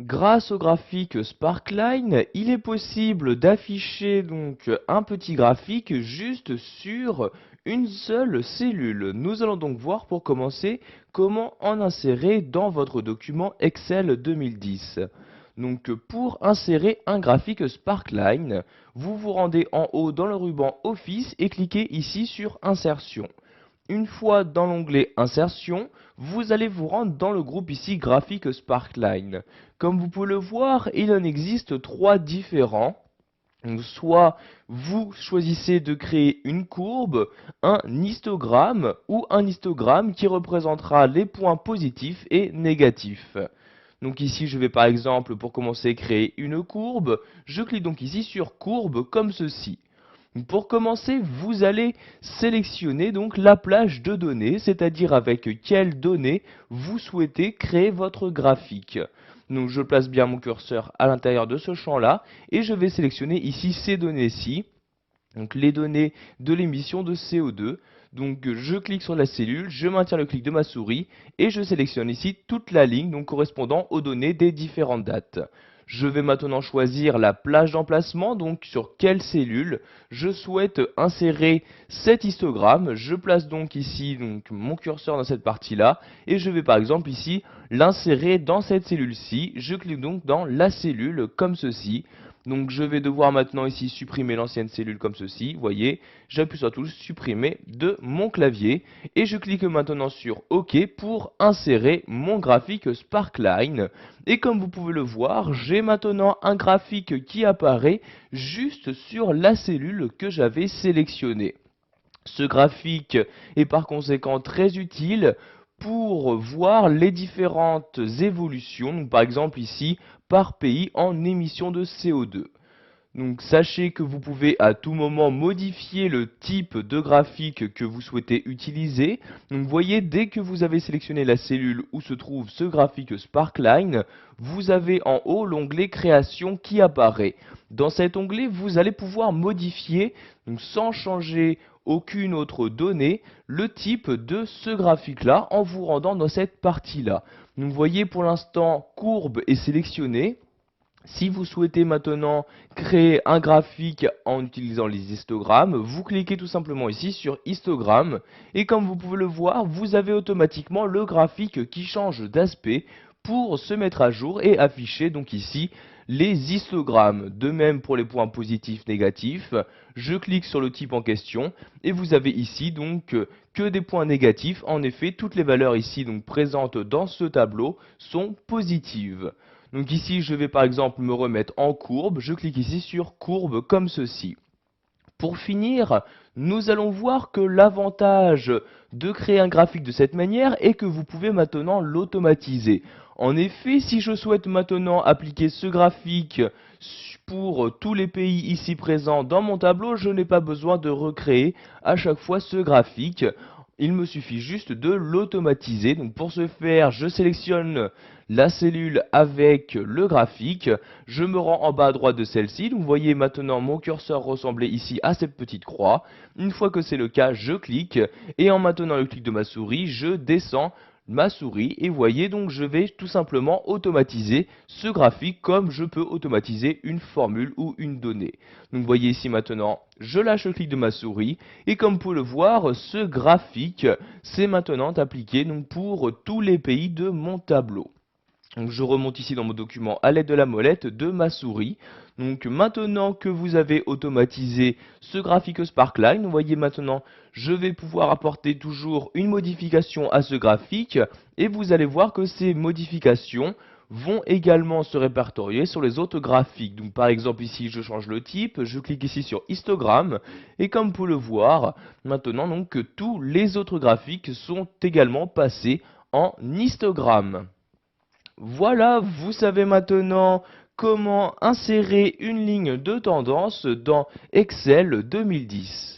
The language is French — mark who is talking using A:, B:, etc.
A: Grâce au graphique Sparkline, il est possible d'afficher donc un petit graphique juste sur une seule cellule. Nous allons donc voir pour commencer comment en insérer dans votre document Excel 2010. Donc pour insérer un graphique Sparkline, vous vous rendez en haut dans le ruban Office et cliquez ici sur Insertion. Une fois dans l'onglet Insertion, vous allez vous rendre dans le groupe ici Graphique Sparkline. Comme vous pouvez le voir, il en existe trois différents. Soit vous choisissez de créer une courbe, un histogramme ou un histogramme qui représentera les points positifs et négatifs. Donc ici, je vais par exemple, pour commencer, créer une courbe. Je clique donc ici sur courbe comme ceci. Pour commencer, vous allez sélectionner donc la plage de données, c'est-à-dire avec quelles données vous souhaitez créer votre graphique. Donc je place bien mon curseur à l'intérieur de ce champ-là et je vais sélectionner ici ces données-ci, donc les données de l'émission de CO2. Donc je clique sur la cellule, je maintiens le clic de ma souris et je sélectionne ici toute la ligne donc correspondant aux données des différentes dates. Je vais maintenant choisir la plage d'emplacement, donc sur quelle cellule je souhaite insérer cet histogramme. Je place donc ici donc, mon curseur dans cette partie-là et je vais par exemple ici l'insérer dans cette cellule-ci. Je clique donc dans la cellule comme ceci. Donc je vais devoir maintenant ici supprimer l'ancienne cellule comme ceci, vous voyez, j'appuie sur la touche supprimer de mon clavier et je clique maintenant sur OK pour insérer mon graphique Sparkline. Et comme vous pouvez le voir, j'ai maintenant un graphique qui apparaît juste sur la cellule que j'avais sélectionnée. Ce graphique est par conséquent très utile pour voir les différentes évolutions, donc par exemple ici, par pays en émissions de CO2. Donc sachez que vous pouvez à tout moment modifier le type de graphique que vous souhaitez utiliser. Donc vous voyez, dès que vous avez sélectionné la cellule où se trouve ce graphique Sparkline, vous avez en haut l'onglet Création qui apparaît. Dans cet onglet, vous allez pouvoir modifier, donc sans changer aucune autre donnée, le type de ce graphique-là en vous rendant dans cette partie-là. Donc vous voyez, pour l'instant, courbe est sélectionnée. Si vous souhaitez maintenant créer un graphique en utilisant les histogrammes, vous cliquez tout simplement ici sur histogramme et comme vous pouvez le voir, vous avez automatiquement le graphique qui change d'aspect pour se mettre à jour et afficher donc ici les histogrammes. De même pour les points positifs, négatifs, je clique sur le type en question et vous avez ici donc que des points négatifs. En effet, toutes les valeurs ici donc présentes dans ce tableau sont positives. Donc ici, je vais par exemple me remettre en courbe. Je clique ici sur courbe comme ceci. Pour finir, nous allons voir que l'avantage de créer un graphique de cette manière est que vous pouvez maintenant l'automatiser. En effet, si je souhaite maintenant appliquer ce graphique pour tous les pays ici présents dans mon tableau, je n'ai pas besoin de recréer à chaque fois ce graphique. Il me suffit juste de l'automatiser. Donc pour ce faire, je sélectionne la cellule avec le graphique. Je me rends en bas à droite de celle-ci. Donc vous voyez maintenant mon curseur ressembler ici à cette petite croix. Une fois que c'est le cas, je clique. Et en maintenant le clic de ma souris, je descends ma souris et vous voyez donc je vais tout simplement automatiser ce graphique comme je peux automatiser une formule ou une donnée. Donc vous voyez ici maintenant je lâche le clic de ma souris et comme vous pouvez le voir ce graphique c'est maintenant appliqué donc pour tous les pays de mon tableau. Donc je remonte ici dans mon document à l'aide de la molette de ma souris. Donc maintenant que vous avez automatisé ce graphique Sparkline, vous voyez maintenant je vais pouvoir apporter toujours une modification à ce graphique et vous allez voir que ces modifications vont également se répertorier sur les autres graphiques. Donc par exemple ici je change le type, je clique ici sur histogramme et comme vous pouvez le voir maintenant donc que tous les autres graphiques sont également passés en histogramme. Voilà, vous savez maintenant comment insérer une ligne de tendance dans Excel 2010.